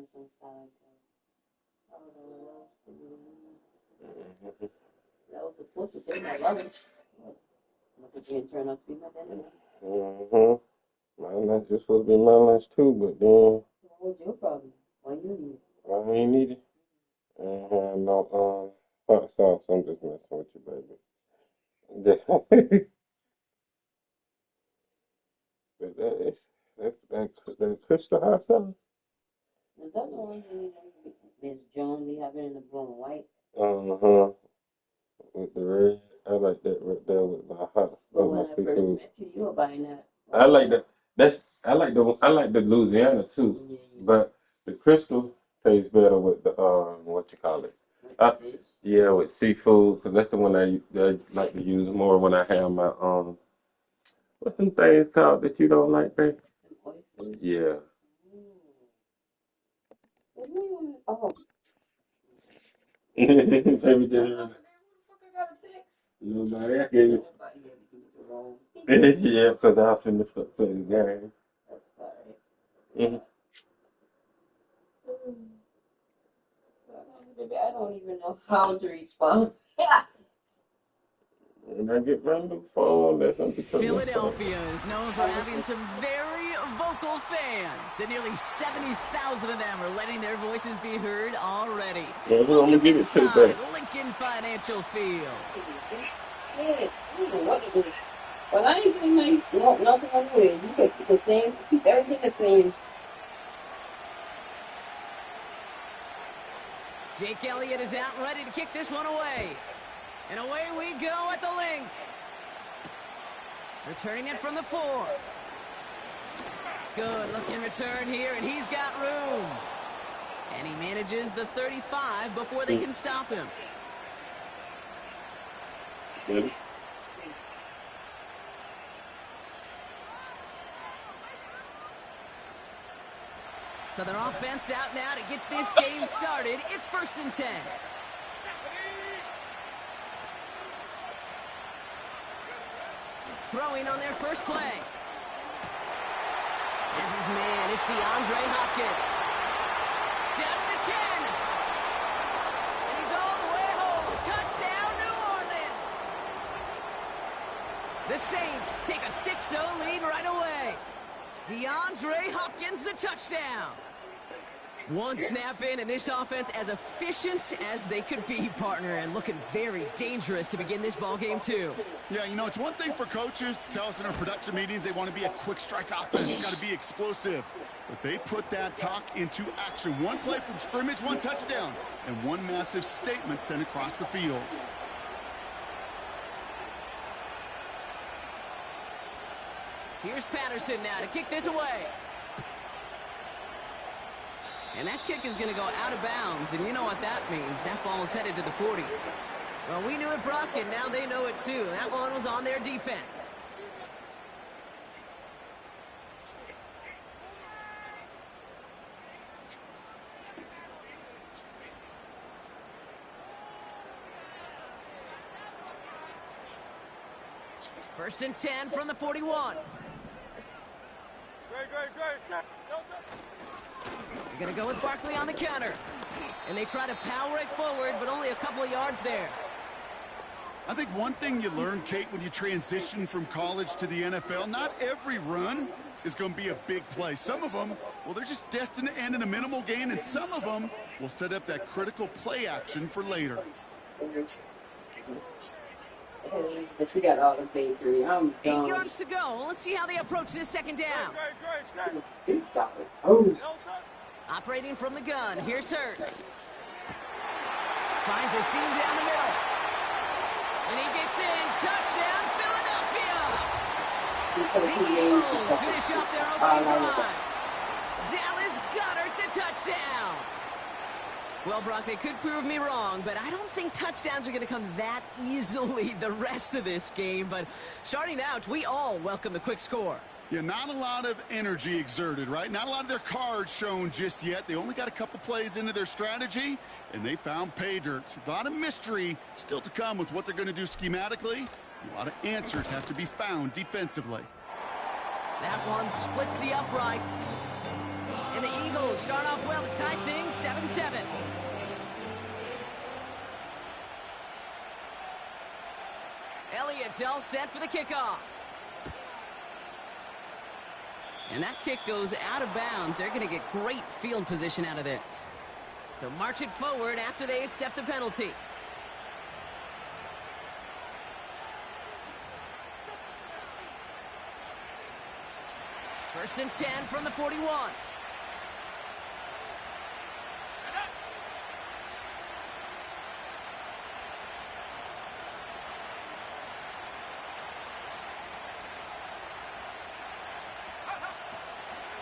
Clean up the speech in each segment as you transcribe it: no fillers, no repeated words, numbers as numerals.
on some side. I don't know what else. That was supposed to say my love. Look at being turned out to be my dad. That's just supposed to be my lunch too, but then. What was your problem? Why you need it? I ain't need it. I ain't have no hot sauce. I'm just messing with you, baby. But that Crystal hot sauce. Is that the one Miss Jones be having in the blue and white? With the red. I like that right there with my hot But with when my I first seafood. met you, you were buying that. I like that. I like the Louisiana too, but the Crystal tastes better with the what you call it? Yeah, with seafood, because that's the one I like to use more when I have my what's them things called that you don't like, babe? Oysters. Yeah. Oh. Baby, nobody I gave it. Yeah, because I finished up playing the game. I'm sorry. Baby, I don't even know how to respond. When I get on the phone, that's going to become Philadelphia is known for having some very vocal fans, and nearly 70,000 of them are letting their voices be heard already. Welcome inside Lincoln Financial Field. Yes, I don't know what to do. But I ain't saying nothing anyway. You can keep the same, keep everything the same. Jake Elliott is out and ready to kick this one away. And away we go at the link. Returning it from the 4. Good looking return here, and he's got room. And he manages the 35 before they can stop him. Good. So their offense out now to get this game started. It's 1st and 10. Throwing on their first play. As his man, it's DeAndre Hopkins. Down to the 10. And he's all the way home. Touchdown, New Orleans. The Saints take a 6-0 lead right away. DeAndre Hopkins, the touchdown. One snap in, and this offense as efficient as they could be, partner, and looking very dangerous to begin this ball game too. Yeah, you know, it's one thing for coaches to tell us in our production meetings they want to be a quick strike offense. It's got to be explosive. But they put that talk into action. One play from scrimmage, one touchdown, and one massive statement sent across the field. Here's Patterson now to kick this away. And that kick is going to go out of bounds, and you know what that means. That ball is headed to the 40. Well, we knew it, Brock, and now they know it too. That one was on their defense. First and 10 from the 41. They're going to go with Barkley on the counter. And they try to power it forward, but only a couple of yards there. I think one thing you learn, Kate, when you transition from college to the NFL, not every run is going to be a big play. Some of them, well, they're just destined to end in a minimal gain, and some of them will set up that critical play action for later. But she got all the bakery. I'm done. 8 yards to go. Let's see how they approach this second down. Operating from the gun. Here's Hurts. Finds a seam down the middle. And he gets in. Touchdown, Philadelphia. The Eagles finish up their opening drive. Dallas Goedert, the touchdown. Well, Brock, they could prove me wrong, but I don't think touchdowns are going to come that easily the rest of this game. But starting out, we all welcome the quick score. Yeah, not a lot of energy exerted, right? Not a lot of their cards shown just yet. They only got a couple plays into their strategy, and they found pay dirt. A lot of mystery still to come with what they're going to do schematically. A lot of answers have to be found defensively. That one splits the uprights. And the Eagles start off well to tie things 7-7. Elliott's all set for the kickoff. And that kick goes out of bounds. They're going to get great field position out of this. So march it forward after they accept the penalty. First and 10 from the 41.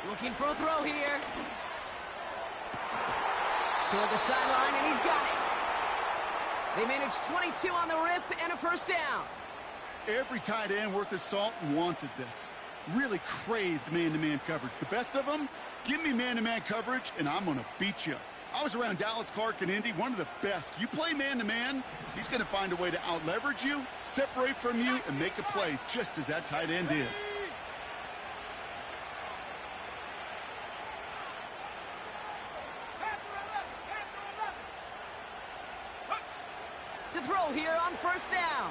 Looking for a throw here. Toward the sideline, and he's got it. They managed 22 on the rip and a first down. Every tight end worth his salt wanted this. Really craved man-to-man coverage. The best of them, give me man-to-man coverage, and I'm going to beat you. I was around Dallas Clark and Indy, one of the best. You play man-to-man, he's going to find a way to out-leverage you, separate from you, and make a play just as that tight end did. To throw here on first down.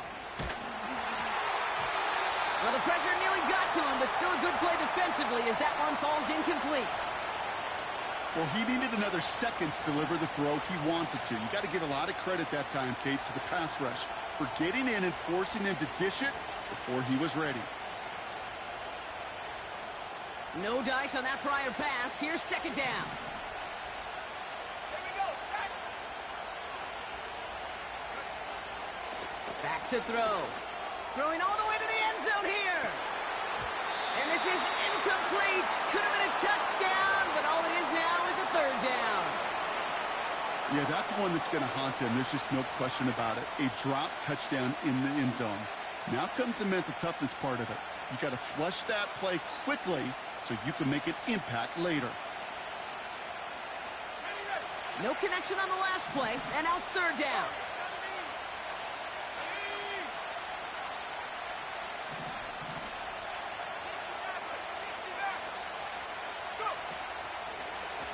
Well, the pressure nearly got to him, but still a good play defensively as that one falls incomplete. Well, he needed another second to deliver the throw he wanted to. You got to give a lot of credit that time, Kate, to the pass rush for getting in and forcing him to dish it before he was ready. No dice on that prior pass. Here's second down. Back to throw. Throwing all the way to the end zone here. And this is incomplete. Could have been a touchdown, but all it is now is a third down. Yeah, that's one that's going to haunt him. There's just no question about it. A drop touchdown in the end zone. Now comes the mental toughness part of it. You got to flush that play quickly so you can make an impact later. No connection on the last play, and now it's third down.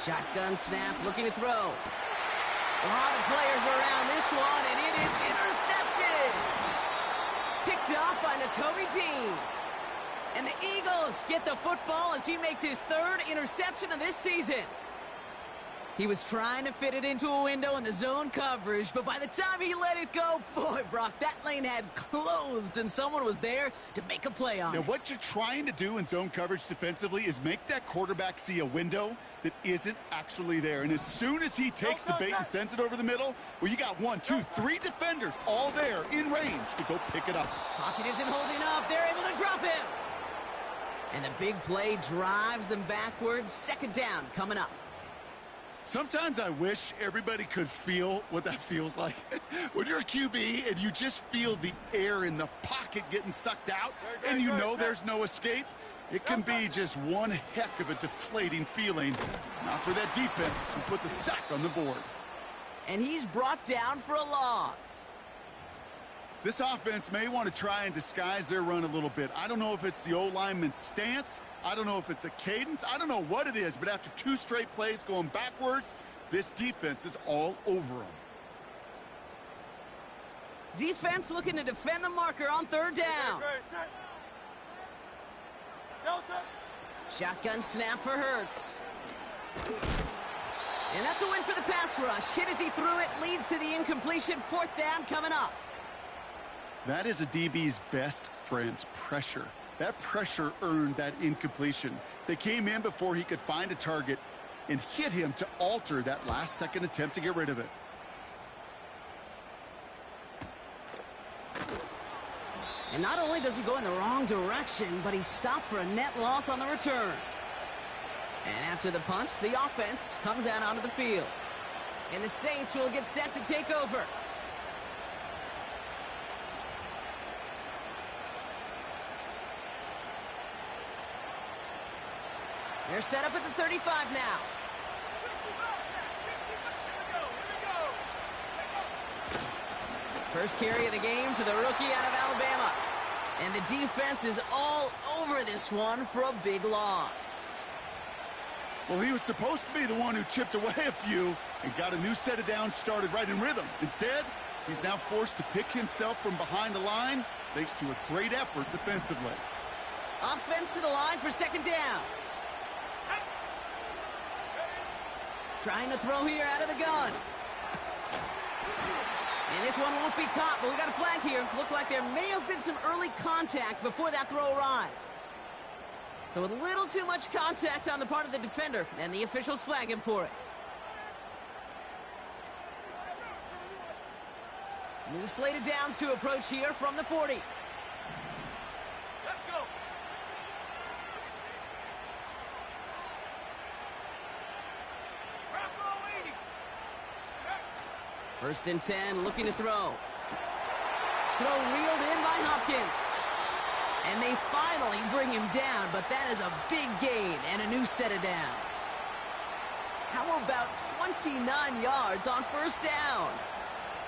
Shotgun snap, looking to throw. A lot of players around this one, and it is intercepted. Picked off by Nakobe Dean. And the Eagles get the football as he makes his third interception of this season. He was trying to fit it into a window in the zone coverage, but by the time he let it go, boy, Brock, that lane had closed, and someone was there to make a play on it. Now, what you're trying to do in zone coverage defensively is make that quarterback see a window that isn't actually there. And as soon as he takes the bait and sends it over the middle, well, you got 1, 2, 3 defenders all there in range to go pick it up. Pocket isn't holding up. They're able to drop him. And the big play drives them backwards. Second down coming up. Sometimes I wish everybody could feel what that feels like. When you're a QB and you just feel the air in the pocket getting sucked out and you know there's no escape, it can be just one heck of a deflating feeling. Not for that defense who puts a sack on the board. And he's brought down for a loss. This offense may want to try and disguise their run a little bit. I don't know if it's the O-lineman's stance. I don't know if it's a cadence. I don't know what it is, but after 2 straight plays going backwards, this defense is all over them. Defense looking to defend the marker on third down. Shotgun snap for Hurts. And that's a win for the pass rush. Hit as he threw it, leads to the incompletion. Fourth down coming up. That is a DB's best friend, pressure. That pressure earned that incompletion. They came in before he could find a target and hit him to alter that last-second attempt to get rid of it. And not only does he go in the wrong direction, but he's stopped for a net loss on the return. And after the punch, the offense comes out onto the field. And the Saints will get set to take over. They're set up at the 35 now. First carry of the game for the rookie out of Alabama. And the defense is all over this one for a big loss. Well, he was supposed to be the one who chipped away a few and got a new set of downs started right in rhythm. Instead, he's now forced to pick himself from behind the line thanks to a great effort defensively. Offense to the line for second down. Trying to throw here out of the gun. And this one won't be caught, but we got a flag here. Looked like there may have been some early contact before that throw arrived. So a little too much contact on the part of the defender, and the officials flag him for it. New slate of downs to approach here from the 40. Let's go. First and 10, looking to throw. Throw reeled in by Hopkins. And they finally bring him down, but that is a big gain and a new set of downs. How about 29 yards on first down?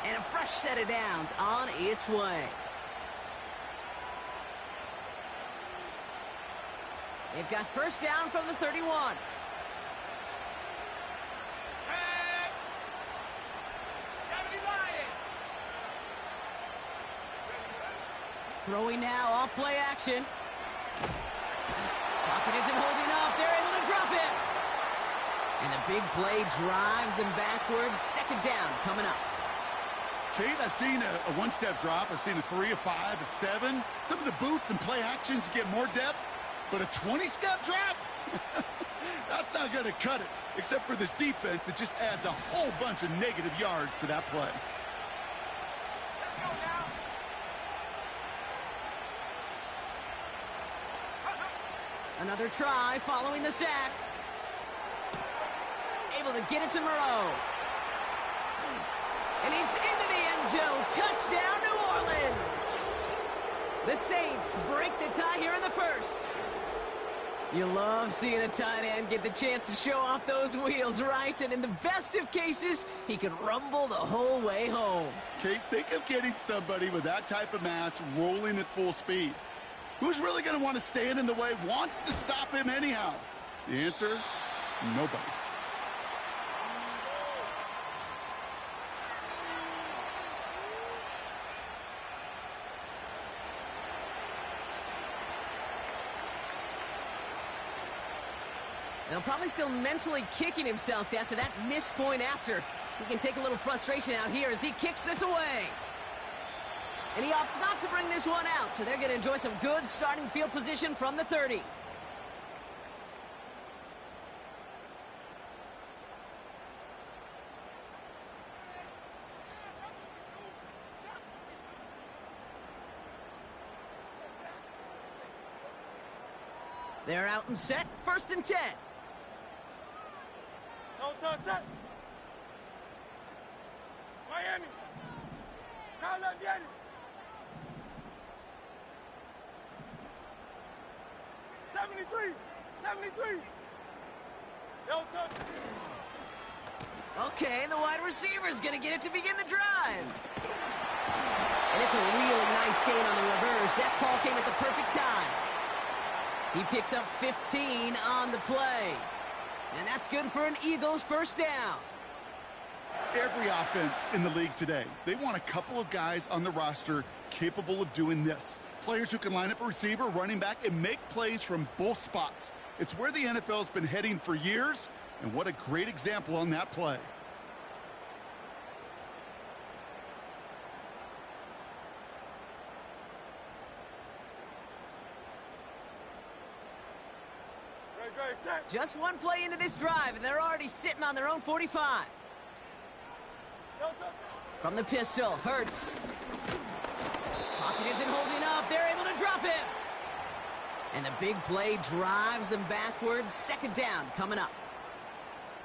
And a fresh set of downs on its way. They've got first down from the 31. Throwing now, off play action. Pocket isn't holding up. They're able to drop it. And the big play drives them backwards. Second down coming up. Kate, I've seen a one-step drop. I've seen a 3, a 5, a 7. Some of the boots and play actions get more depth. But a 20-step drop? That's not going to cut it. Except for this defense, it just adds a whole bunch of negative yards to that play. Another try following the sack. Able to get it to Moreau. And he's into the end zone. Touchdown, New Orleans. The Saints break the tie here in the first. You love seeing a tight end get the chance to show off those wheels, right? And in the best of cases, he could rumble the whole way home. Kate, think of getting somebody with that type of mass rolling at full speed. Who's really going to want to stand in the way, wants to stop him anyhow? The answer, nobody. Now, probably still mentally kicking himself after that missed point after. He can take a little frustration out here as he kicks this away. And he opts not to bring this one out, so they're going to enjoy some good starting field position from the 30. They're out and set, first and 10. No touch that. Miami. Now let me. 73. 73. No touch. Okay, the wide receiver's going to get it to begin the drive. And it's a really nice gain on the reverse. That call came at the perfect time. He picks up 15 on the play. And that's good for an Eagles first down. Every offense in the league today, they want a couple of guys on the roster capable of doing this. Players who can line up a receiver, running back, and make plays from both spots. It's where the NFL's been heading for years, and what a great example on that play. Just one play into this drive, and they're already sitting on their own 45. From the pistol, Hurts. Pocket isn't holding up. They're able to drop him. And the big play drives them backwards. Second down coming up.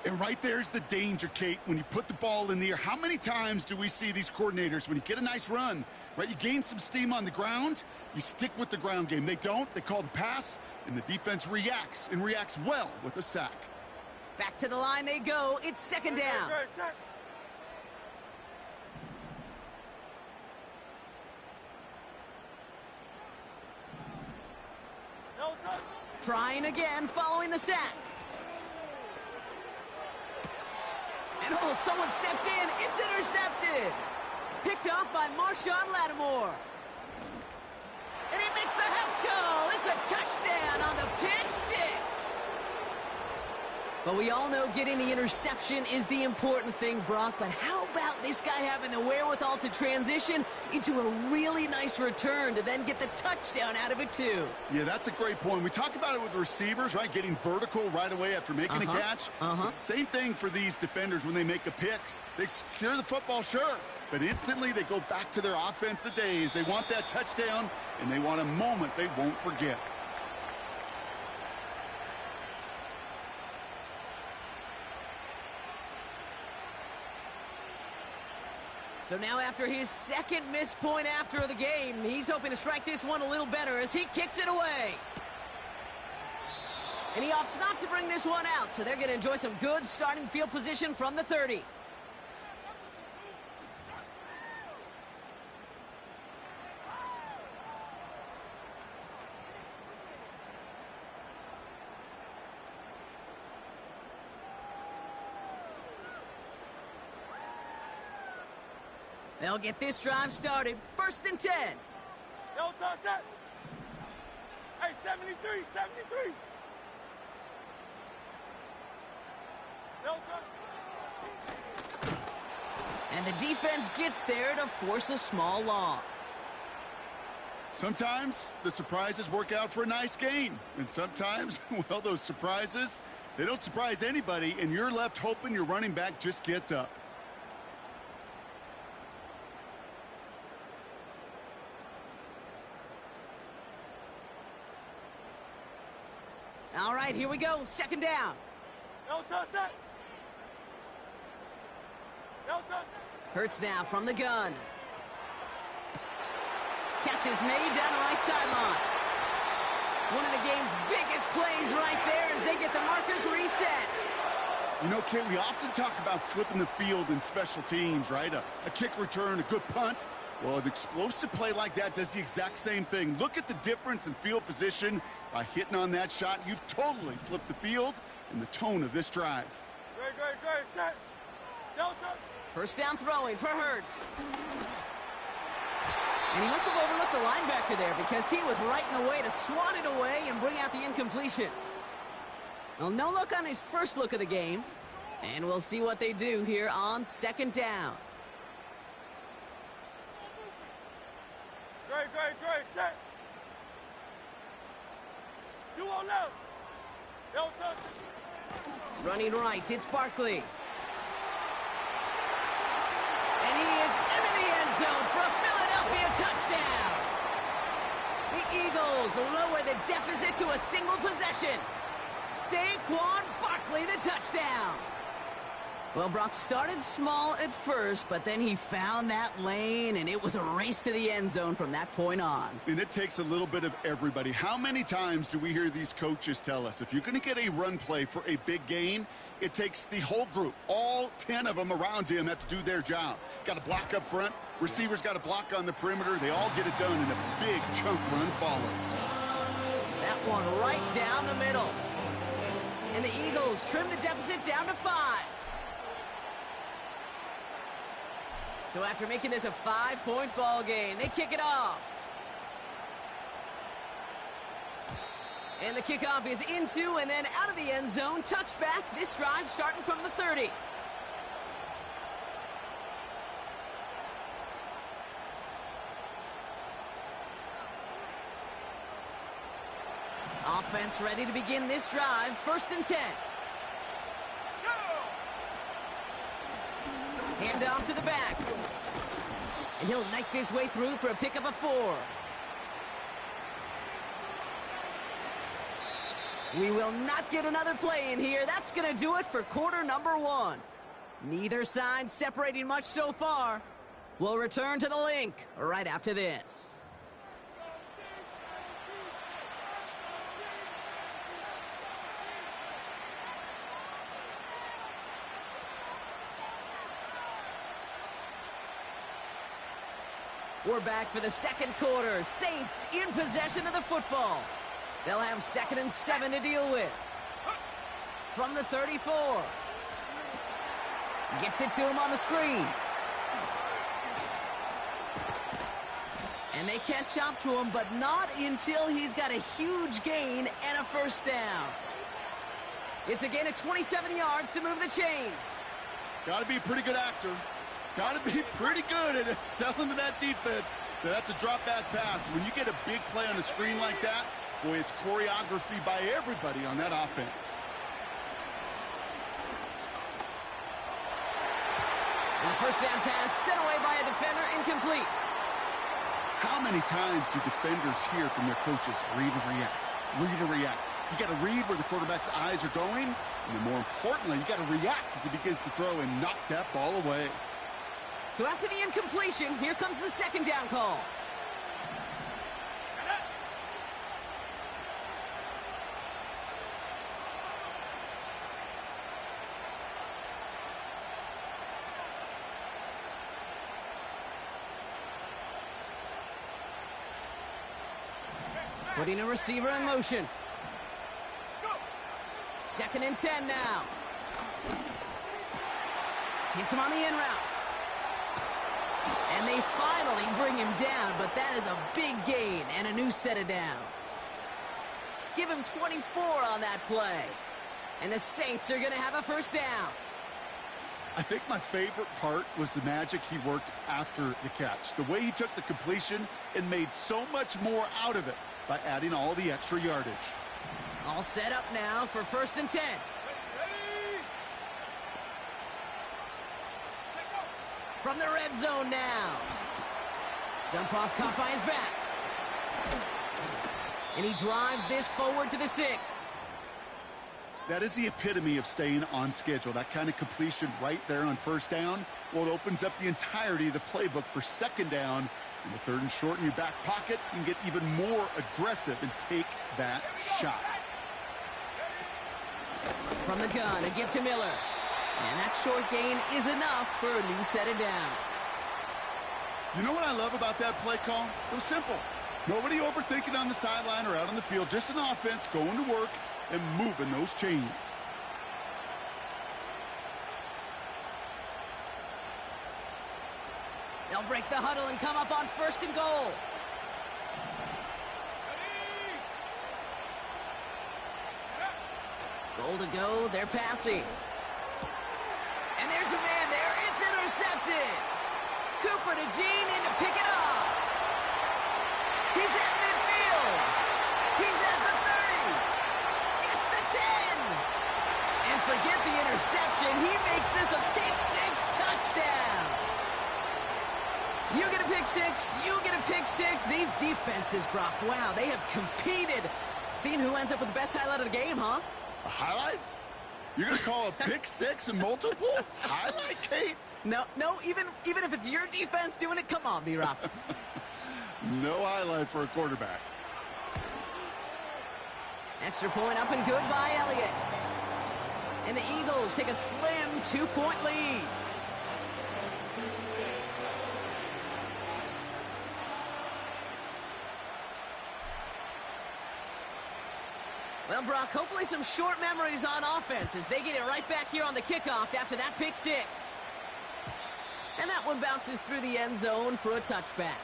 And right there's the danger, Kate, when you put the ball in the air. How many times do we see these coordinators, when you get a nice run, right, you gain some steam on the ground, you stick with the ground game. They don't. They call the pass, and the defense reacts, and reacts well with a sack. Back to the line they go. It's second down. Trying again following the sack. middle. Someone stepped in. It's intercepted. Picked off by Marshawn Lattimore. And he makes the house call. It's a touchdown on the pick six. But we all know getting the interception is the important thing, Brock. But how about this guy having the wherewithal to transition into a really nice return to then get the touchdown out of it, too? Yeah, that's a great point. We talk about it with receivers, right? Getting vertical right away after making a catch. Same thing for these defenders when they make a pick. They secure the football, sure. But instantly they go back to their offensive days. They want that touchdown, and they want a moment they won't forget. So now after his second missed point after the game, he's hoping to strike this one a little better as he kicks it away. And he opts not to bring this one out, so they're going to enjoy some good starting field position from the 30. They'll get this drive started. 1st and 10. They'll touch that. Hey, 73, 73. They'll touch. And the defense gets there to force a small loss. Sometimes the surprises work out for a nice game. And sometimes, well, those surprises, they don't surprise anybody, and you're left hoping your running back just gets up. All right, here we go. 2nd down. They'll touch that. They'll touch that. Hurts now from the gun. Catch is made down the right sideline. One of the game's biggest plays right there as they get the markers reset. You know, Kate, we often talk about flipping the field in special teams, right? A kick return, a good punt. Well, an explosive play like that does the exact same thing. Look at the difference in field position. By hitting on that shot, you've totally flipped the field and the tone of this drive. Great, great, great. Set. They'll touch. 1st down throwing for Hurts. And he must have overlooked the linebacker there because he was right in the way to swat it away and bring out the incompletion. Well, no look on his first look of the game. And we'll see what they do here on 2nd down. Great, great, great. Set. You won't know. They'll touch. Running right, it's Barkley. And he is into the end zone for a Philadelphia touchdown. The Eagles lower the deficit to a single possession. Saquon Barkley, the touchdown. Well, Brock started small at first, but then he found that lane, and it was a race to the end zone from that point on. And it takes a little bit of everybody. How many times do we hear these coaches tell us, if you're going to get a run play for a big gain, it takes the whole group. All 10 of them around him have to do their job. Got to block up front. Receivers got to block on the perimeter. They all get it done, and a big chunk run follows. That one right down the middle. And the Eagles trim the deficit down to 5. So after making this a 5-point ball game, they kick it off. And the kickoff is into and then out of the end zone. Touchback. This drive starting from the 30. Offense ready to begin this drive. 1st and 10. Hand off to the back. And he'll knife his way through for a pickup of 4. We will not get another play in here. That's going to do it for quarter number 1. Neither side separating much so far. We'll return to the link right after this. We're back for the 2nd quarter. Saints in possession of the football. They'll have 2nd and 7 to deal with. From the 34. Gets it to him on the screen. And they catch up to him, but not until he's got a huge gain and a first down. It's a gain of 27 yards to move the chains. Got to be a pretty good actor. Got to be pretty good at selling to that defense. That's a drop-back pass. When you get a big play on the screen like that, boy, it's choreography by everybody on that offense. And the first down pass sent away by a defender, incomplete. How many times do defenders hear from their coaches, read and react, read and react? You got to read where the quarterback's eyes are going, and then more importantly, you got to react as he begins to throw and knock that ball away. So after the incompletion, here comes the second down call. Putting a receiver in motion. 2nd and 10 now. Hits him on the in route. And they finally bring him down, but that is a big gain and a new set of downs. Give him 24 on that play. And the Saints are going to have a first down. I think my favorite part was the magic he worked after the catch. The way he took the completion and made so much more out of it by adding all the extra yardage. All set up now for 1st and 10. From the red zone now. Dump off caught by his back. And he drives this forward to the 6. That is the epitome of staying on schedule. That kind of completion right there on first down. Well, it opens up the entirety of the playbook for second down. In the 3rd and short in your back pocket, you can get even more aggressive and take that shot. From the gun, a gift to Miller. And that short gain is enough for a new set of downs. You know what I love about that play call? It was simple. Nobody overthinking on the sideline or out on the field. Just an offense going to work and moving those chains. They'll break the huddle and come up on 1st and goal. Goal to go, they're passing. And there's a man there, it's intercepted. Cooper to Gene in to pick it up. He's at midfield. He's at the 30. Gets the 10. And forget the interception, he makes this a pick-6 touchdown. You get a pick-6, you get a pick-6. These defenses, Brock, wow, they have competed. Seeing who ends up with the best highlight of the game, huh? A highlight? You're going to call a pick-6 and multiple? Highlight, Kate? No, even if it's your defense doing it, come on, B-Rock. No highlight for a quarterback. Extra point up and good by Elliott. And the Eagles take a slim 2-point lead. Well, Brock, hopefully some short memories on offense as they get it right back here on the kickoff after that pick-6. And that one bounces through the end zone for a touchback.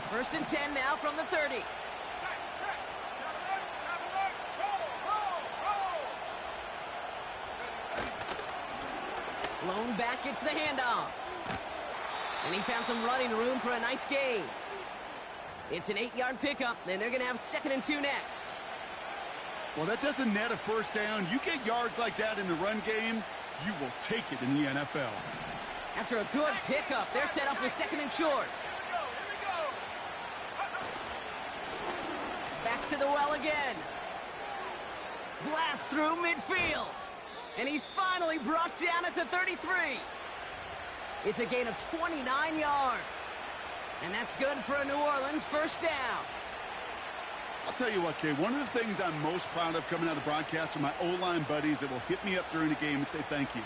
First and 10 now from the 30. Lone back gets the handoff. And he found some running room for a nice gain. It's an 8-yard pickup, and they're going to have 2nd and 2 next. Well, that doesn't net a first down. You get yards like that in the run game, you will take it in the NFL. After a good pickup, they're set up with 2nd and short. Back to the well again. Blast through midfield. And he's finally brought down at the 33. It's a gain of 29 yards. And that's good for a New Orleans first down. I'll tell you what, Kay, one of the things I'm most proud of coming out of broadcast are my O-line buddies that will hit me up during the game and say thank you.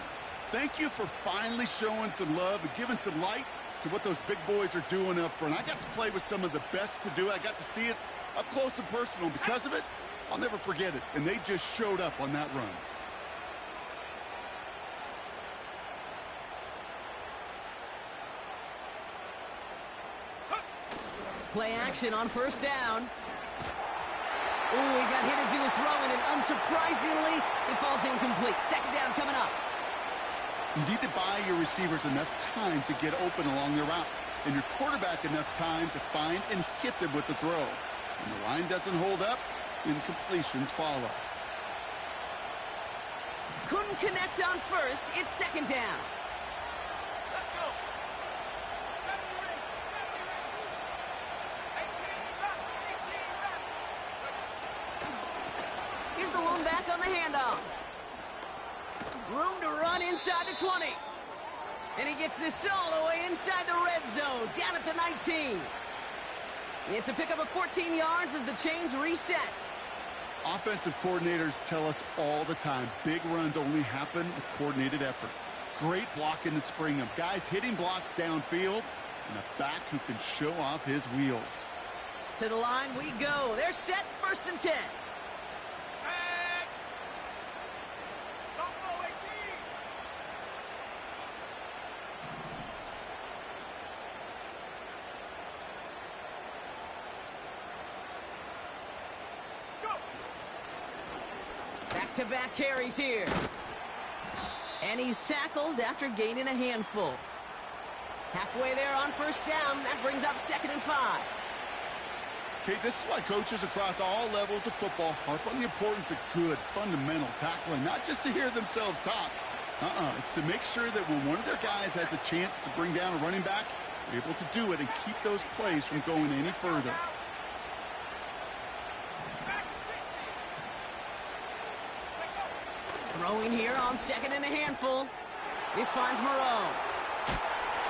Thank you for finally showing some love and giving some light to what those big boys are doing up front. I got to play with some of the best to do it. I got to see it up close and personal. Because of it, I'll never forget it. And they just showed up on that run. Play action on first down. Ooh, he got hit as he was throwing, and unsurprisingly, it falls incomplete. Second down coming up. You need to buy your receivers enough time to get open along their routes, and your quarterback enough time to find and hit them with the throw. When the line doesn't hold up, incompletions follow. Couldn't connect on first. It's second down. Let's go. 70 ring. 18 back. Here's the lone back on the handoff. Room to run inside the 20. And he gets this all the way inside the red zone, down at the 19. It's a pickup of 14 yards as the chains reset. Offensive coordinators tell us all the time, big runs only happen with coordinated efforts. Great blocking to spring them. Guys hitting blocks downfield, and a back who can show off his wheels. To the line we go. They're set, 1st and 10. Set. Don't go 18. Go. Back-to-back carries here. And he's tackled after gaining a handful. Halfway there on first down. That brings up 2nd and 5. Okay, this is why coaches across all levels of football harp on the importance of good, fundamental tackling, not just to hear themselves talk. It's to make sure that when one of their guys has a chance to bring down a running back, they're able to do it and keep those plays from going any further. Back to 60. Throwing here on 2nd and a handful. This finds Moreau.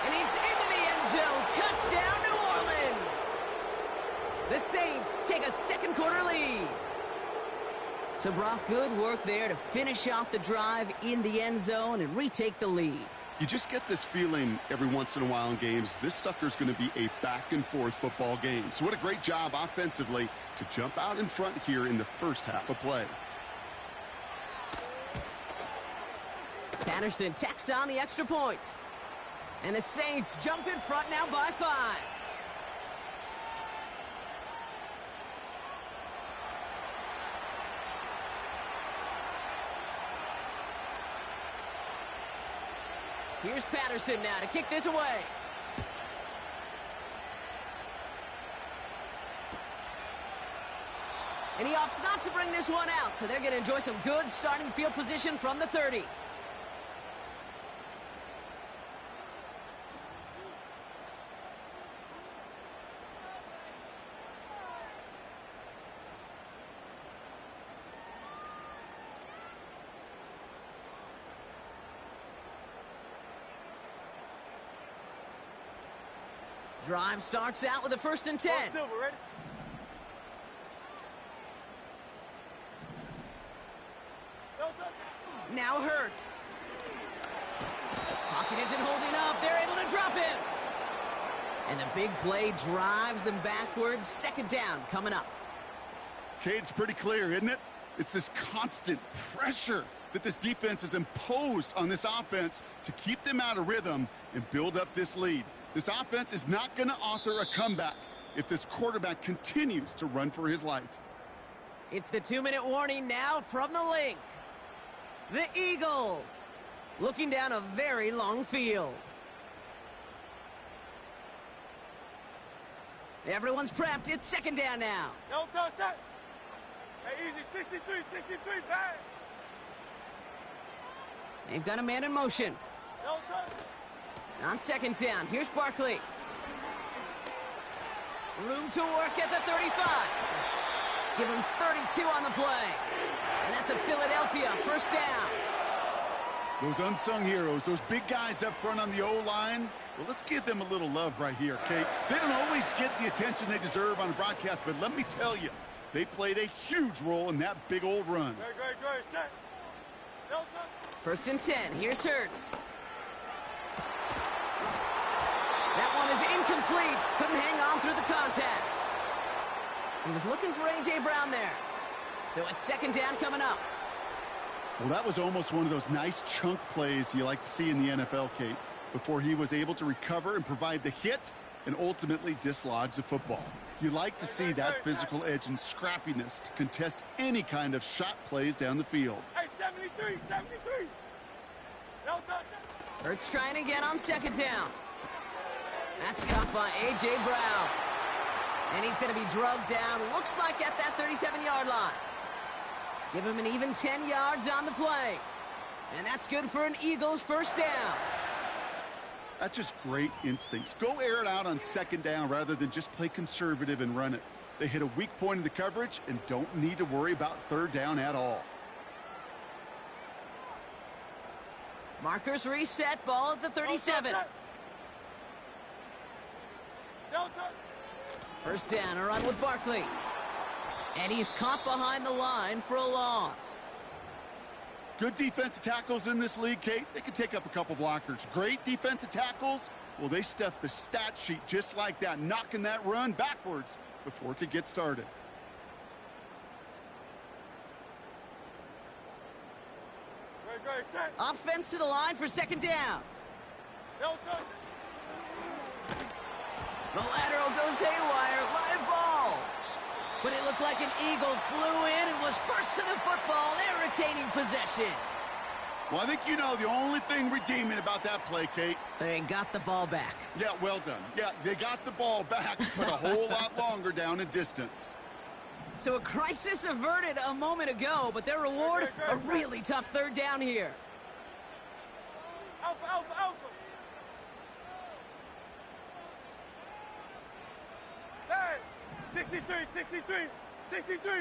And he's into the end zone. Touchdown, New Orleans. The Saints take a 2nd quarter lead. So, Brock, good work there to finish off the drive in the end zone and retake the lead. You just get this feeling every once in a while in games, this sucker's going to be a back-and-forth football game. So what a great job offensively to jump out in front here in the first half of play. Patterson tacks on the extra point. And the Saints jump in front now by 5. Here's Patterson now to kick this away. And he opts not to bring this one out, so they're going to enjoy some good starting field position from the 30. Drive starts out with a 1st and 10. Silver, ready? No touchdown. Now Hurts. Pocket isn't holding up. They're able to drop him. And the big play drives them backwards. 2nd down coming up. Okay, it's pretty clear, isn't it? It's this constant pressure that this defense has imposed on this offense to keep them out of rhythm and build up this lead. This offense is not going to author a comeback if this quarterback continues to run for his life. It's the 2-minute warning now from the link. The Eagles looking down a very long field. Everyone's prepped. It's 2nd down now. No touchdown. Hey, easy. 63, back. They've got a man in motion. No touchdown. On 2nd down, here's Barkley. Room to work at the 35. Give him 32 on the play. And that's a Philadelphia 1st down. Those unsung heroes, those big guys up front on the O-line, well, let's give them a little love right here, Kate. They don't always get the attention they deserve on a broadcast, but let me tell you, they played a huge role in that big old run. Great. Set. No touchdown. 1st and 10, here's Hurts. thrown is incomplete. Couldn't hang on through the contact. He was looking for A.J. Brown there. So it's second down coming up. Well, that was almost one of those nice chunk plays you like to see in the NFL, Kate, before he was able to recover and provide the hit and ultimately dislodge the football. You like to see that physical edge and scrappiness to contest any kind of shot plays down the field. Hey, 73, 73. No touch. Hurts trying again on second down. That's caught by A.J. Brown. And he's going to be drugged down, looks like at that 37-yard line. Give him an even 10 yards on the play. And that's good for an Eagles first down. That's just great instincts. Go air it out on second down rather than just play conservative and run it. They hit a weak point in the coverage and don't need to worry about third down at all. Markers reset, ball at the 37. No touch. First down, a run with Barkley. And he's caught behind the line for a loss. Good defensive tackles in this league, Kate. They can take up a couple blockers. Great defensive tackles, well, they stuff the stat sheet just like that, knocking that run backwards before it could get started. Great, set. Offense to the line for second down. No touch. The lateral goes haywire, live ball. But it looked like an Eagle flew in and was first to the football. They're retaining possession. Well, I think you know the only thing redeeming about that play, Kate. They got the ball back. Yeah, well done. Yeah, they got the ball back, but a whole lot longer down in distance. So a crisis averted a moment ago, but their reward, a really tough third down here. Alpha, alpha, alpha. Hey, 63, 63, 63.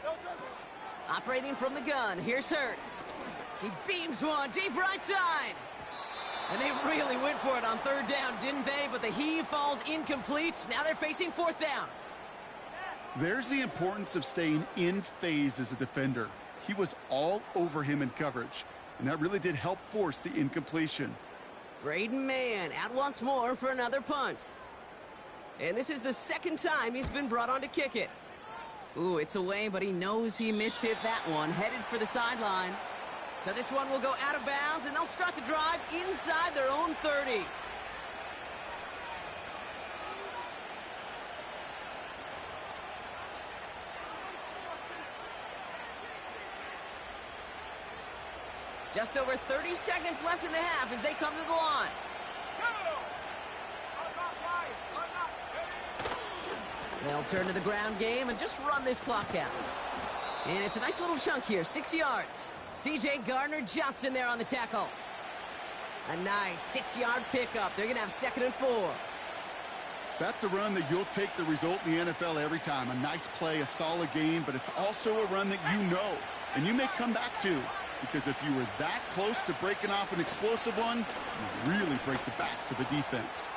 No touch. Operating from the gun, here's Hurts. He beams one deep right side. And they really went for it on third down, didn't they? But the heave falls incomplete. Now they're facing fourth down. There's the importance of staying in phase as a defender. He was all over him in coverage, and that really did help force the incompletion. Braden Mann out once more for another punt. And this is the second time he's been brought on to kick it. Ooh, it's away, but he knows he mishit that one. Headed for the sideline. So this one will go out of bounds, and they'll start the drive inside their own 30. Just over 30 seconds left in the half as they come to the line. They'll turn to the ground game and just run this clock out. And it's a nice little chunk here, 6 yards. C.J. Gardner-Johnson there on the tackle. A nice 6-yard pickup. They're going to have 2nd and 4. That's a run that you'll take the result in the NFL every time. A nice play, a solid game, but it's also a run that you know and you may come back to. Because if you were that close to breaking off an explosive one, you really break the backs of the defense.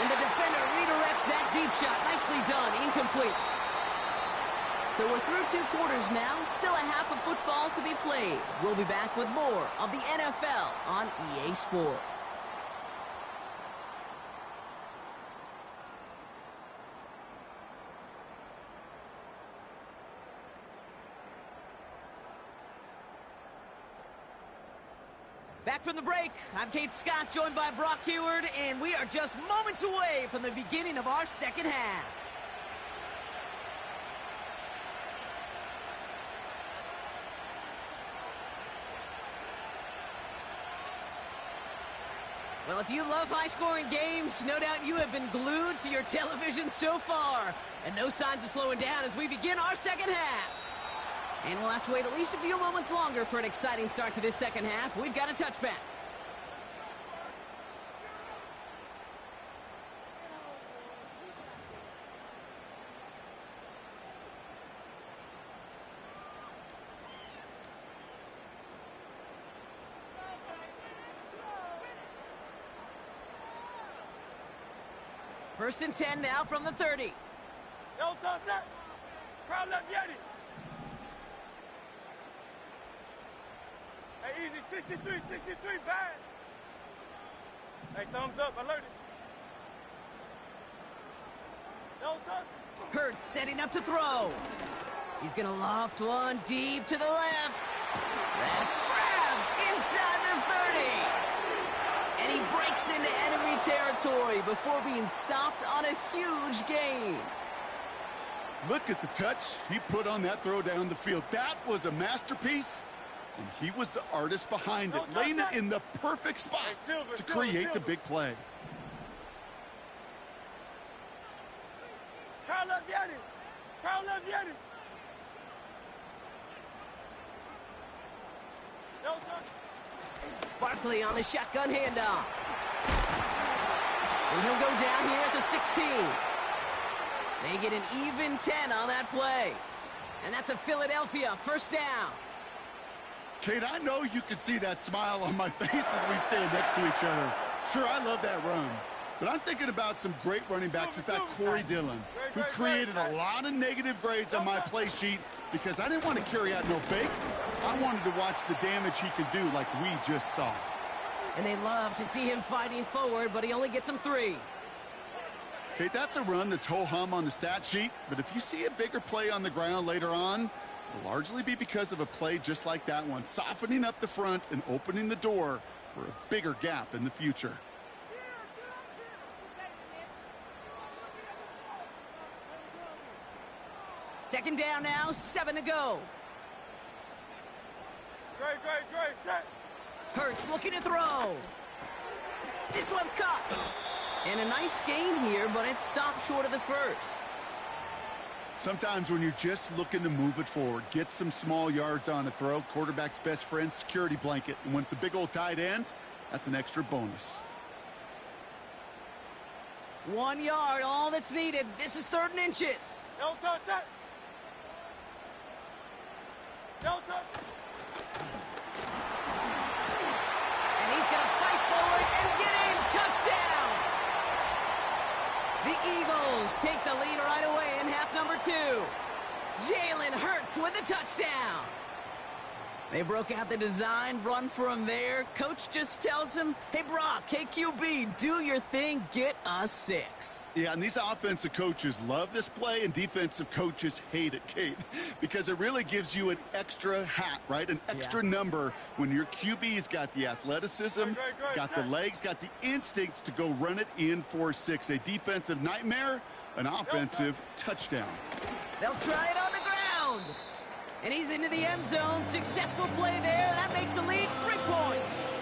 And the defender redirects that deep shot. Nicely done. Incomplete. So we're through 2 quarters now. Still a half of football to be played. We'll be back with more of the NFL on EA Sports. Back from the break, I'm Kate Scott, joined by Brock Heward, and we are just moments away from the beginning of our second half. Well, if you love high-scoring games, no doubt you have been glued to your television so far. And no signs of slowing down as we begin our second half. And we'll have to wait at least a few moments longer for an exciting start to this second half. We've got a touchback. First and 10 now from the 30. No touch that. Crowd left Yeti. Hey, easy, 63, 63, bad. Hey, thumbs up. Alert it. No touch. Hurts setting up to throw. He's going to loft one deep to the left. That's grabbed inside the 30. And he breaks into enemy territory before being stopped on a huge gain. Look at the touch he put on that throw down the field. That was a masterpiece, and he was the artist behind it, laying it in the perfect spot to create the big play. Kyle left Yanni. Kyle left Yanni. No touch. Barkley on the shotgun handoff. And he'll go down here at the 16. They get an even 10 on that play. And that's a Philadelphia first down. Kate, I know you can see that smile on my face as we stand next to each other. Sure, I love that run. But I'm thinking about some great running backs with that Corey Dillon, who created a lot of negative grades on my play sheet because I didn't want to carry out no fake. I wanted to watch the damage he could do like we just saw. And they love to see him fighting forward, but he only gets them 3. Kate, that's a run that's ho-hum on the stat sheet, but if you see a bigger play on the ground later on, it'll largely be because of a play just like that one, softening up the front and opening the door for a bigger gap in the future. Second down now, 7 to go. Great, set. Hurts looking to throw. This one's caught. And a nice gain here, but it stopped short of the first. Sometimes when you're just looking to move it forward, get some small yards on a throw, quarterback's best friend, security blanket. And when it's a big old tight end, that's an extra bonus. 1 yard, all that's needed. This is 3rd and inches. No touch, set. No touch. And he's going to fight forward and get in. Touchdown! The Eagles take the lead right away in half number 2. Jalen Hurts with the touchdown. They broke out the design run for him there. Coach just tells him, hey, Brock, KQB, do your thing, get us 6. Yeah, and these offensive coaches love this play, and defensive coaches hate it, Kate, because it really gives you an extra hat, right? An extra number when your QB's got the athleticism, got the legs, got the instincts to go run it in for 6. A defensive nightmare, an offensive touchdown. They'll try it on the ground. And he's into the end zone. Successful play there. That makes the lead 3 points.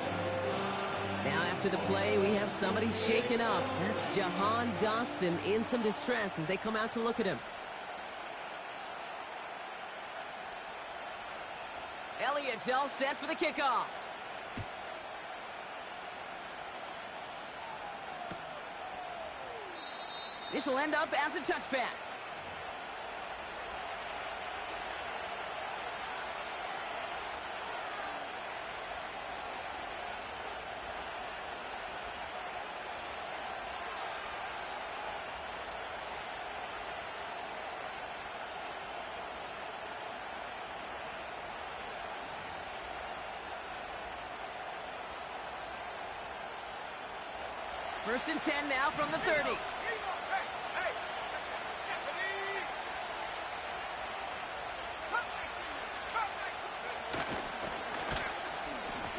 Now after the play, we have somebody shaken up. That's Jahan Dotson in some distress as they come out to look at him. Elliott's all set for the kickoff. This will end up as a touchback. First and 10 now from the 30.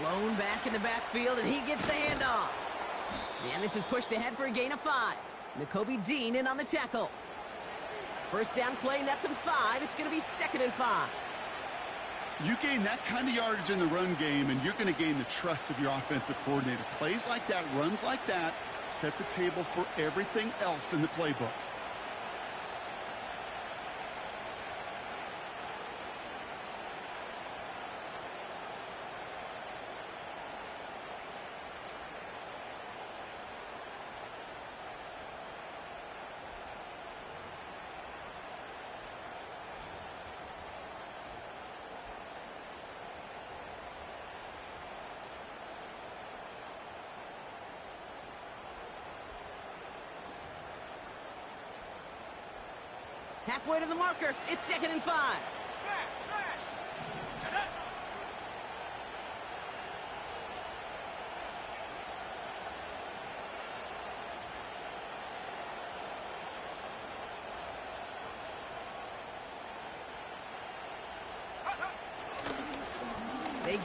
Lone back in the backfield, and he gets the handoff. And this is pushed ahead for a gain of 5. Nakobe Dean in on the tackle. First down play, nets him 5. It's going to be 2nd and 5. You gain that kind of yardage in the run game, and you're going to gain the trust of your offensive coordinator. Plays like that, runs like that, set the table for everything else in the playbook. Halfway to the marker. It's 2nd and 5.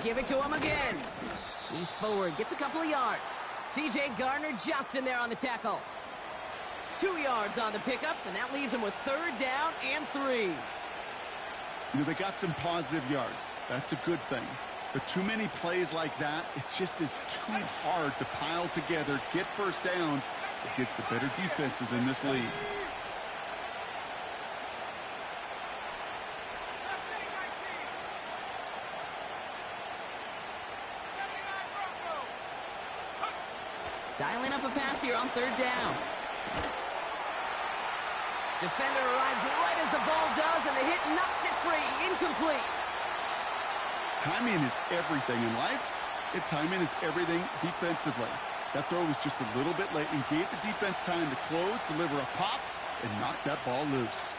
give it to him again. He's forward, gets a couple of yards. C.J. Gardner-Johnson there on the tackle. 2 yards on the pickup, and that leaves him with 3rd down and 3. You know, they got some positive yards. That's a good thing. But too many plays like that, it just is too hard to pile together, get first downs against the better defenses in this league. Dialing up a pass here on 3rd down. Defender arrives right as the ball does, and the hit knocks it free. Incomplete. Timing is everything in life, and timing is everything defensively. That throw was just a little bit late and gave the defense time to close, deliver a pop, and knock that ball loose.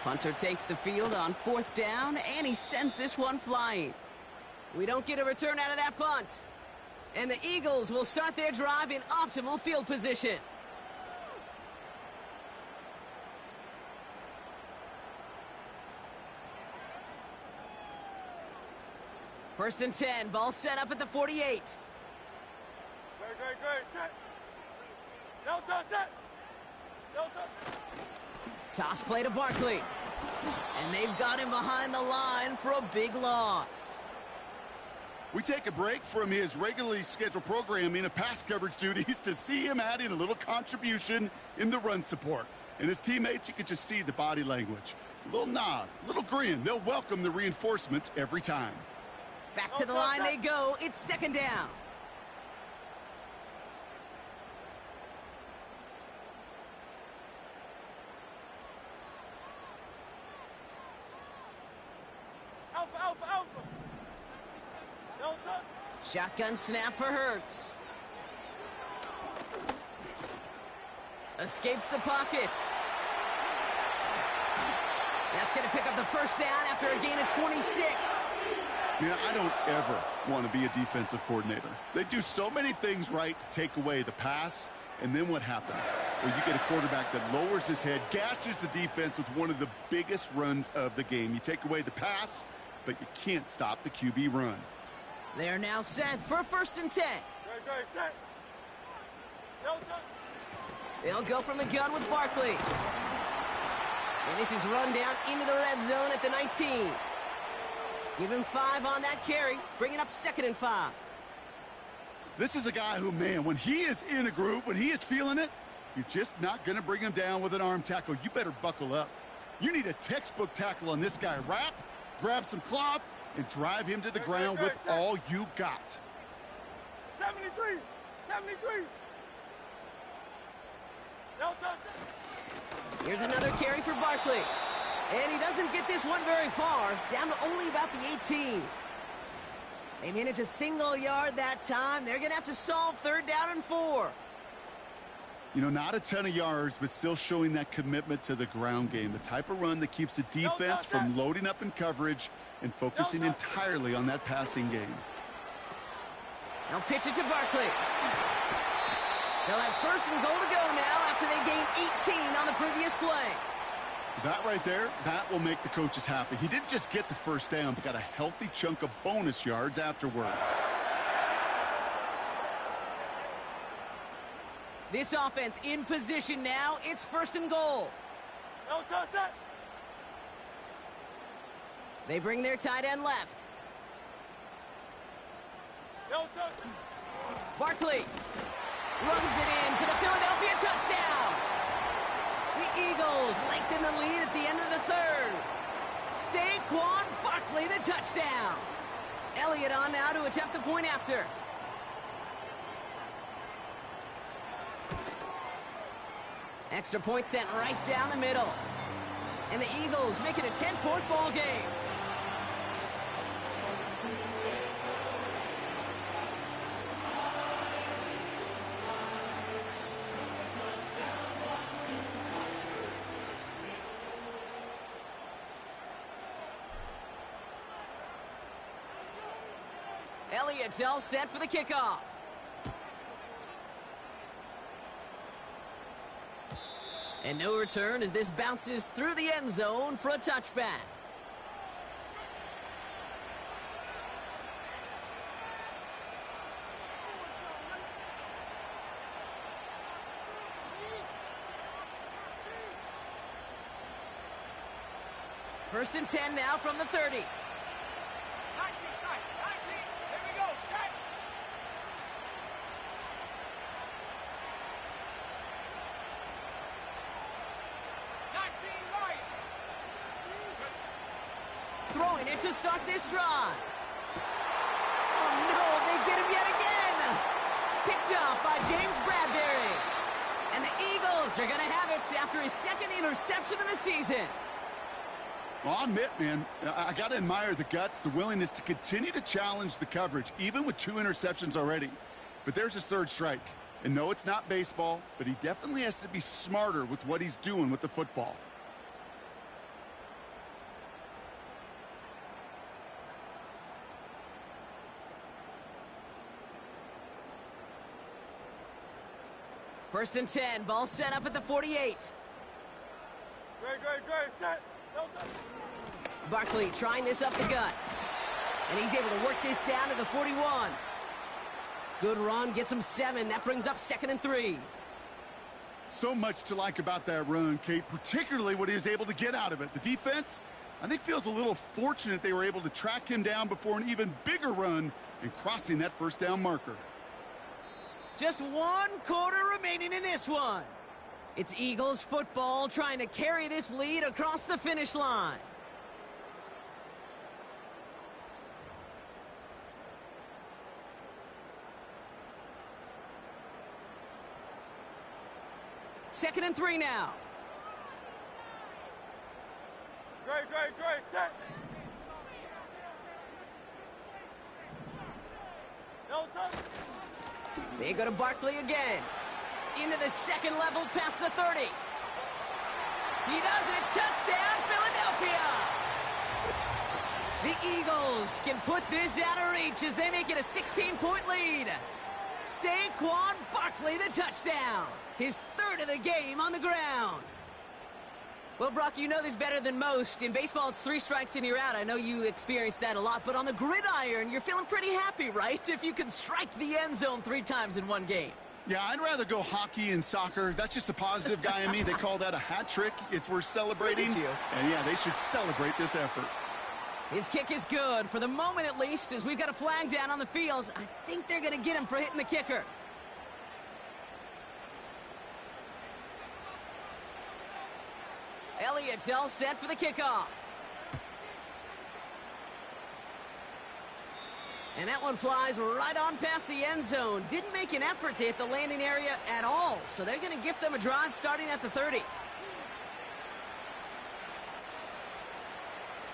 Punter takes the field on 4th down, and he sends this one flying. We don't get a return out of that punt. And the Eagles will start their drive in optimal field position. First and 10, ball set up at the 48. Great. Set. No touch, set. No touch. Toss play to Barkley. And they've got him behind the line for a big loss. We take a break from his regularly scheduled programming of pass coverage duties to see him add in a little contribution in the run support. And his teammates, you can just see the body language. A little nod, a little grin. They'll welcome the reinforcements every time. Back to the line they go. It's 2nd down. Alpha. No touch. Shotgun snap for Hurts. Escapes the pocket. That's going to pick up the first down after a gain of 26. Yeah, I don't ever want to be a defensive coordinator. They do so many things right to take away the pass, and then what happens? Well, you get a quarterback that lowers his head, gashes the defense with one of the biggest runs of the game. You take away the pass, but you can't stop the QB run. They're now set for 1st and 10. Great. Set. No touch. They'll go from the gun with Barkley. And this is run down into the red zone at the 19. Give him 5 on that carry, bringing up 2nd and 5. This is a guy who, man, when he is in a groove, when he is feeling it, you're just not going to bring him down with an arm tackle. You better buckle up. You need a textbook tackle on this guy. Wrap, grab some cloth, and drive him to the ground with all you got. 73. No touch. Here's another carry for Barkley. And he doesn't get this one very far, down to only about the 18. They manage a single yard that time. They're going to have to solve 3rd down and 4. You know, not a ton of yards, but still showing that commitment to the ground game. The type of run that keeps the defense from loading up in coverage and focusing entirely on that passing game. They'll pitch it to Barkley. They'll have 1st and goal to go now after they gain 18 on the previous play. That right there, that will make the coaches happy. He didn't just get the first down, but got a healthy chunk of bonus yards afterwards. This offense in position now. It's 1st and goal. No touch. Set. They bring their tight end left. No touch. Barkley runs it in for the Philadelphia touchdown. The Eagles lengthen the lead at the end of the 3rd. Saquon Barkley, the touchdown. Elliott on now to attempt the point after. Extra point sent right down the middle. And the Eagles make it a 10-point ball game. Elliott's all set for the kickoff. And no return as this bounces through the end zone for a touchback. First and 10 now from the 30. 19 side, 19. Here we go, set. Throwing it to start this drive. Oh no, they get him yet again. Picked up by James Bradbury. And the Eagles are going to have it after his second interception of the season. Well, I'll admit, man, I got to admire the guts, the willingness to continue to challenge the coverage, even with 2 interceptions already. But there's his 3rd strike. And no, it's not baseball, but he definitely has to be smarter with what he's doing with the football. First and 10, ball set up at the 48. Great, set. No touch. Barkley trying this up the gut. And he's able to work this down to the 41. Good run, gets him 7. That brings up 2nd and 3. So much to like about that run, Kate, particularly what he was able to get out of it. The defense, I think, feels a little fortunate they were able to track him down before an even bigger run and crossing that first down marker. Just 1 quarter remaining in this one. It's Eagles football trying to carry this lead across the finish line. Second and 3 now. Great, set. No touch. They go to Barkley again. Into the second level past the 30. He does it. Touchdown, Philadelphia. The Eagles can put this out of reach as they make it a 16-point lead. Saquon Barkley, the touchdown. His 3rd of the game on the ground. Well, Brock, you know this better than most. In baseball, it's 3 strikes and you're out. I know you experienced that a lot, but on the gridiron, you're feeling pretty happy, right? If you can strike the end zone 3 times in one game. Yeah, I'd rather go hockey and soccer. That's just the positive guy in me. They call that a hat trick. It's worth celebrating. And yeah, they should celebrate this effort. His kick is good, for the moment at least, as we've got a flag down on the field. I think they're going to get him for hitting the kicker. Elliott's all set for the kickoff. And that one flies right on past the end zone. Didn't make an effort to hit the landing area at all. So they're going to gift them a drive starting at the 30.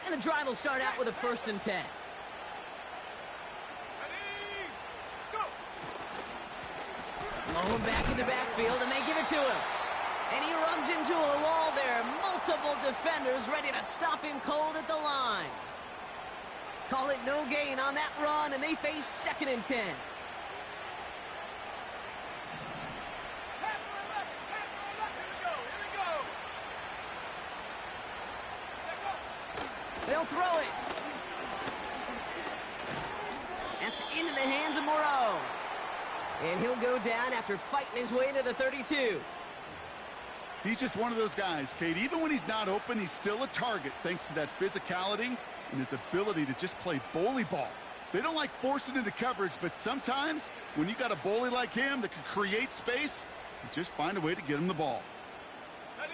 And the drive will start out with a 1st and 10. Ready, go. Low back in the backfield, and they give it to him. And he runs into a wall there. Multiple defenders ready to stop him cold at the line. Call it no gain on that run, and they face 2nd and 10. Half for 11. Here we go. They'll throw it. That's into the hands of Moreau. And he'll go down after fighting his way to the 32. He's just one of those guys, Kate. Even when he's not open, he's still a target thanks to that physicality and his ability to just play bully ball. They don't like forcing into coverage, but sometimes when you got a bully like him that can create space, you just find a way to get him the ball. Ready.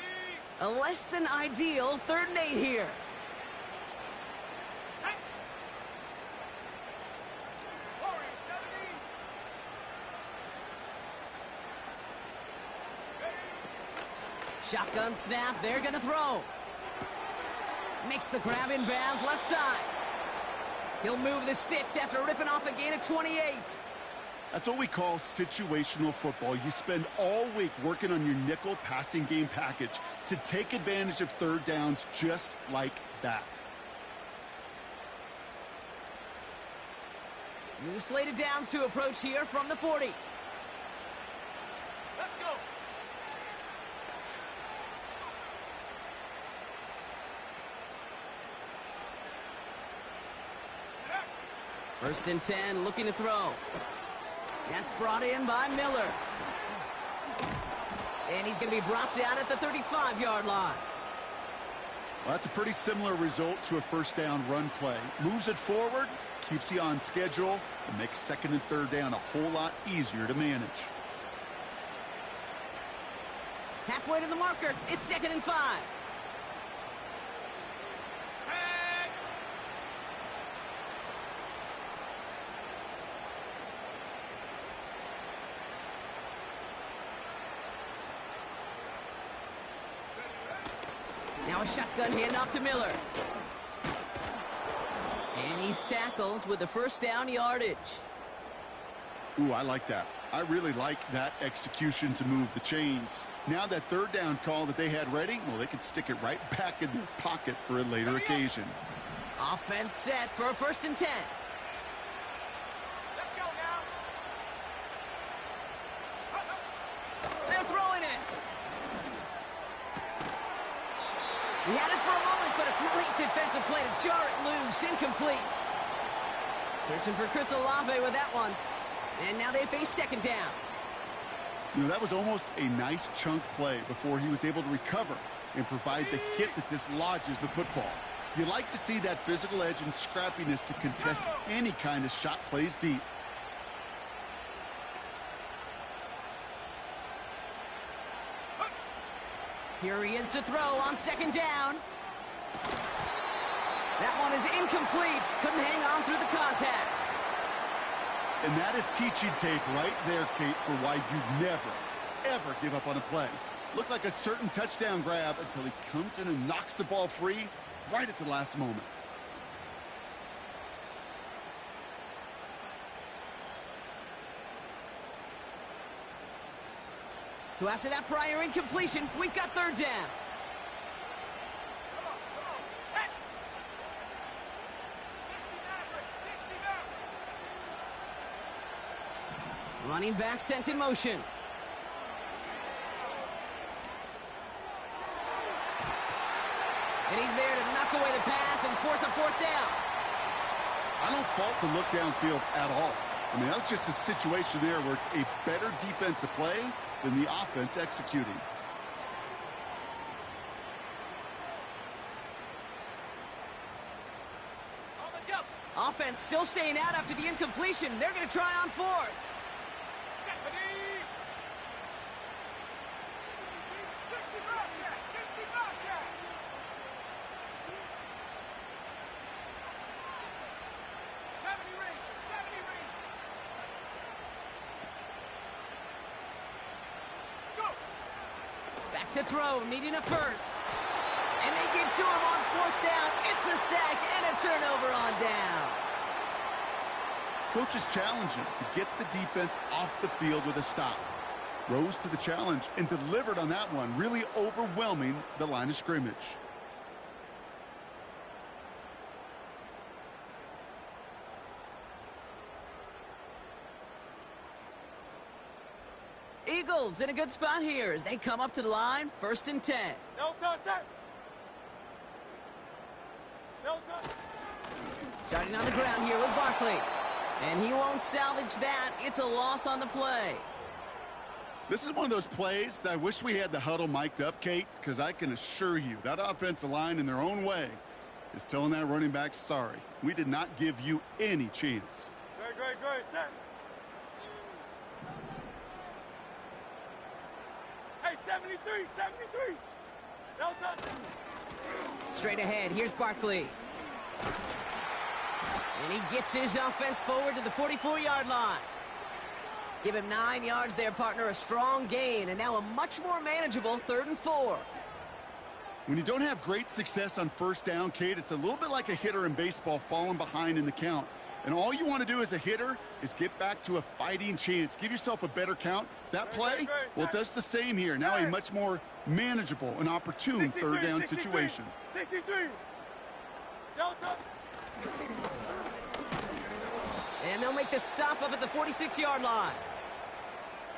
A less than ideal 3rd and 8 here. Set. Warriors 70. Shotgun snap, they're going to throw. Makes the grab in bounds, left side. He'll move the sticks after ripping off a gain of 28. That's what we call situational football. You spend all week working on your nickel passing game package to take advantage of 3rd downs just like that. New slated downs to approach here from the 40. Let's go. First and 10, looking to throw. That's brought in by Miller. And he's going to be brought down at the 35-yard line. Well, that's a pretty similar result to a first down run play. Moves it forward, keeps you on schedule, and makes second and third down a whole lot easier to manage. Halfway to the marker, it's 2nd and 5. Now a shotgun handoff to Miller. And he's tackled with the first down yardage. Ooh, I like that. I really like that execution to move the chains. Now that third down call that they had ready, well, they could stick it right back in their pocket for a later occasion. Offense set for a 1st and 10. Let's go now. They're throwing it. He had it for a moment, but a great defensive play to jar it loose. Incomplete. Searching for Chris Olave with that one. And now they face 2nd down. You know, that was almost a nice chunk play before he was able to recover and provide the hit that dislodges the football. You like to see that physical edge and scrappiness to contest any kind of shot plays deep. Here he is to throw on 2nd down. That one is incomplete. Couldn't hang on through the contact. And that is teaching tape right there, Kate, for why you never, ever give up on a play. Looked like a certain touchdown grab until he comes in and knocks the ball free right at the last moment. So after that prior incompletion, we've got 3rd down. Set. 69. Running back sent in motion. And he's there to knock away the pass and force a 4th down. I don't fault the look downfield at all. I mean, that's just a situation there where it's a better defensive play than the offense executing. On the jump. Offense still staying out after the incompletion. They're going to try on 4th. Stephanie. 65 yard. 65 yard. 70 range. 70 range. Go. Back to throw, needing a 1st. And they get to him on 4th down. It's a sack and a turnover on down. Coach is challenging to get the defense off the field with a stop. Rose to the challenge and delivered on that one, really overwhelming the line of scrimmage. Eagles in a good spot here as they come up to the line. 1st and 10. No touch, sir. No touch. Starting on the ground here with Barkley. And he won't salvage that. It's a loss on the play. This is one of those plays that I wish we had the huddle mic'd up, Kate, because I can assure you that offensive line in their own way is telling that running back, sorry, we did not give you any chance. Good, sir. Hey, 73. No touch. Straight ahead, here's Barkley. And he gets his offense forward to the 44-yard line. Give him 9 yards there, partner. A strong gain, and now a much more manageable 3rd and 4. When you don't have great success on first down, Kate, it's a little bit like a hitter in baseball falling behind in the count. And all you want to do as a hitter is get back to a fighting chance. Give yourself a better count. That play, well, it does the same here. Now a much more manageable and opportune 3rd down situation. 63. No touch. And they'll make the stop up at the 46-yard line.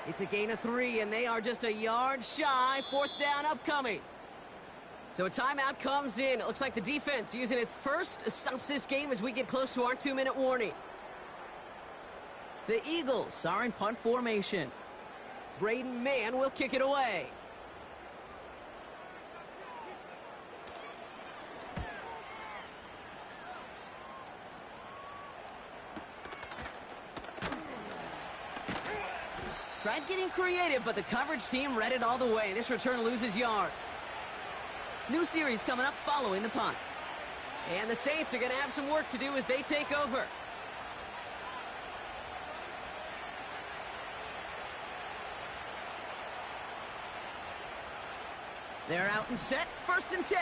It's a gain of 3, and they are just a yard shy. 4th down upcoming. So a timeout comes in. It looks like the defense using its first stops this game as we get close to our 2-minute warning. The Eagles are in punt formation. Braden Mann will kick it away. Tried getting creative, but the coverage team read it all the way. This return loses yards. New series coming up following the punt. And the Saints are going to have some work to do as they take over. They're out and set, 1st and 10.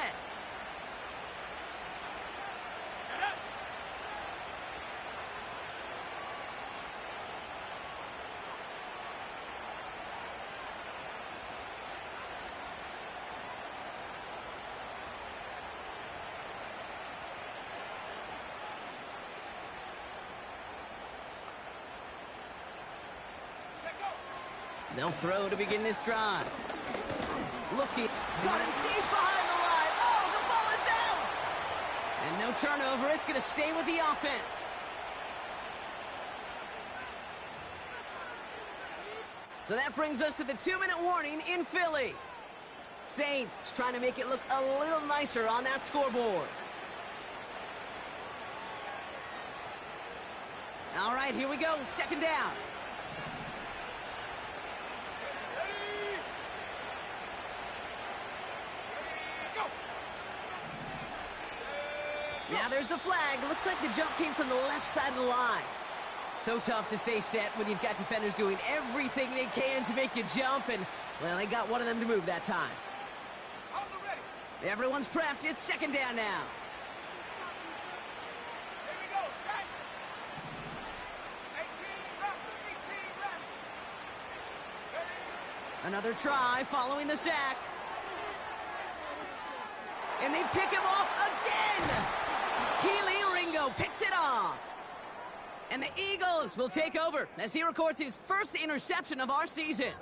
They'll throw to begin this drive. Looking, got him deep behind the line. Oh, the ball is out! And no turnover, it's going to stay with the offense. So that brings us to the 2-minute warning in Philly. Saints trying to make it look a little nicer on that scoreboard. All right, here we go, 2nd down. Now there's the flag. Looks like the jump came from the left side of the line. So tough to stay set when you've got defenders doing everything they can to make you jump, and, well, they got one of them to move that time. Everyone's prepped. It's 2nd down now. Here we go, set. 18 left. Another try following the sack. And they pick him off again. Keely Ringo picks it off. And the Eagles will take over as he records his first interception of our season.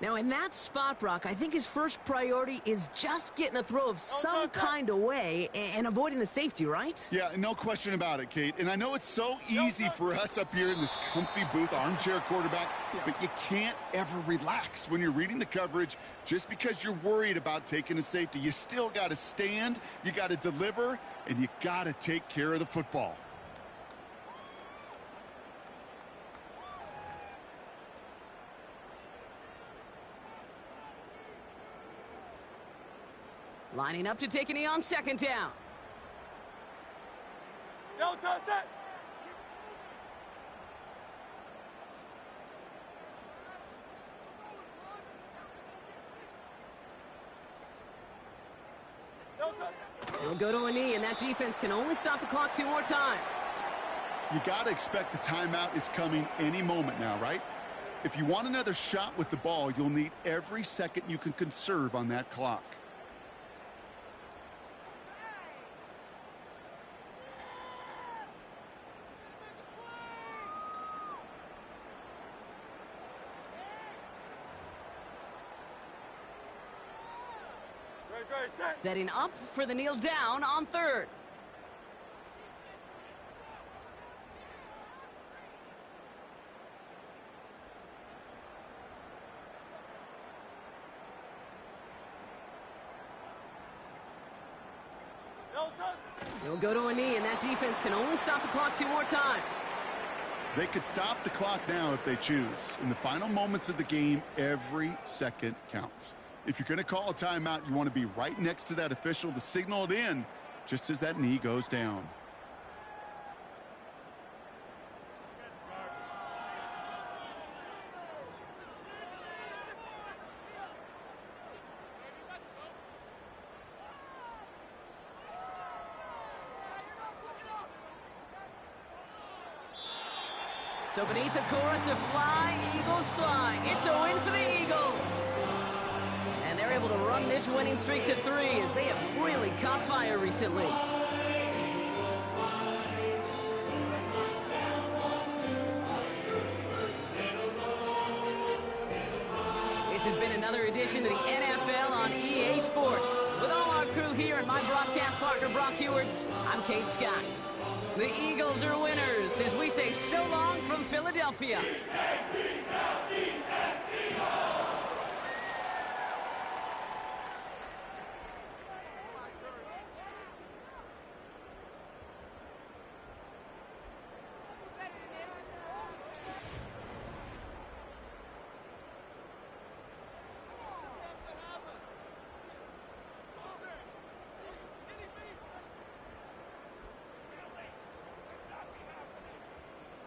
Now, in that spot, Brock, I think his first priority is just getting a throw of some kind of way and avoiding the safety, right? Yeah, no question about it, Kate. And I know it's so easy for us up here in this comfy booth, armchair quarterback, but you can't ever relax when you're reading the coverage just because you're worried about taking a safety. You still got to stand, you got to deliver, and you got to take care of the football. Lining up to take a knee on 2nd down. No, touch it. No touch it. He'll go to a knee, and that defense can only stop the clock 2 more times. You got to expect the timeout is coming any moment now, right? If you want another shot with the ball, you'll need every second you can conserve on that clock. Ready, set. Setting up for the kneel down on 3rd. No touch. He'll go to a knee, and that defense can only stop the clock 2 more times. They could stop the clock now if they choose. In the final moments of the game, every second counts. If you're going to call a timeout, you want to be right next to that official to signal it in just as that knee goes down. So beneath the chorus of Fly, Eagles Fly, it's a win for the Eagles. And they're able to run this winning streak to 3 as they have really caught fire recently. This has been another edition of the NFL on on EA Sports. With all our crew here and my broadcast partner, Brock Heward, I'm Kate Scott. The Eagles are winners as we say so long from Philadelphia.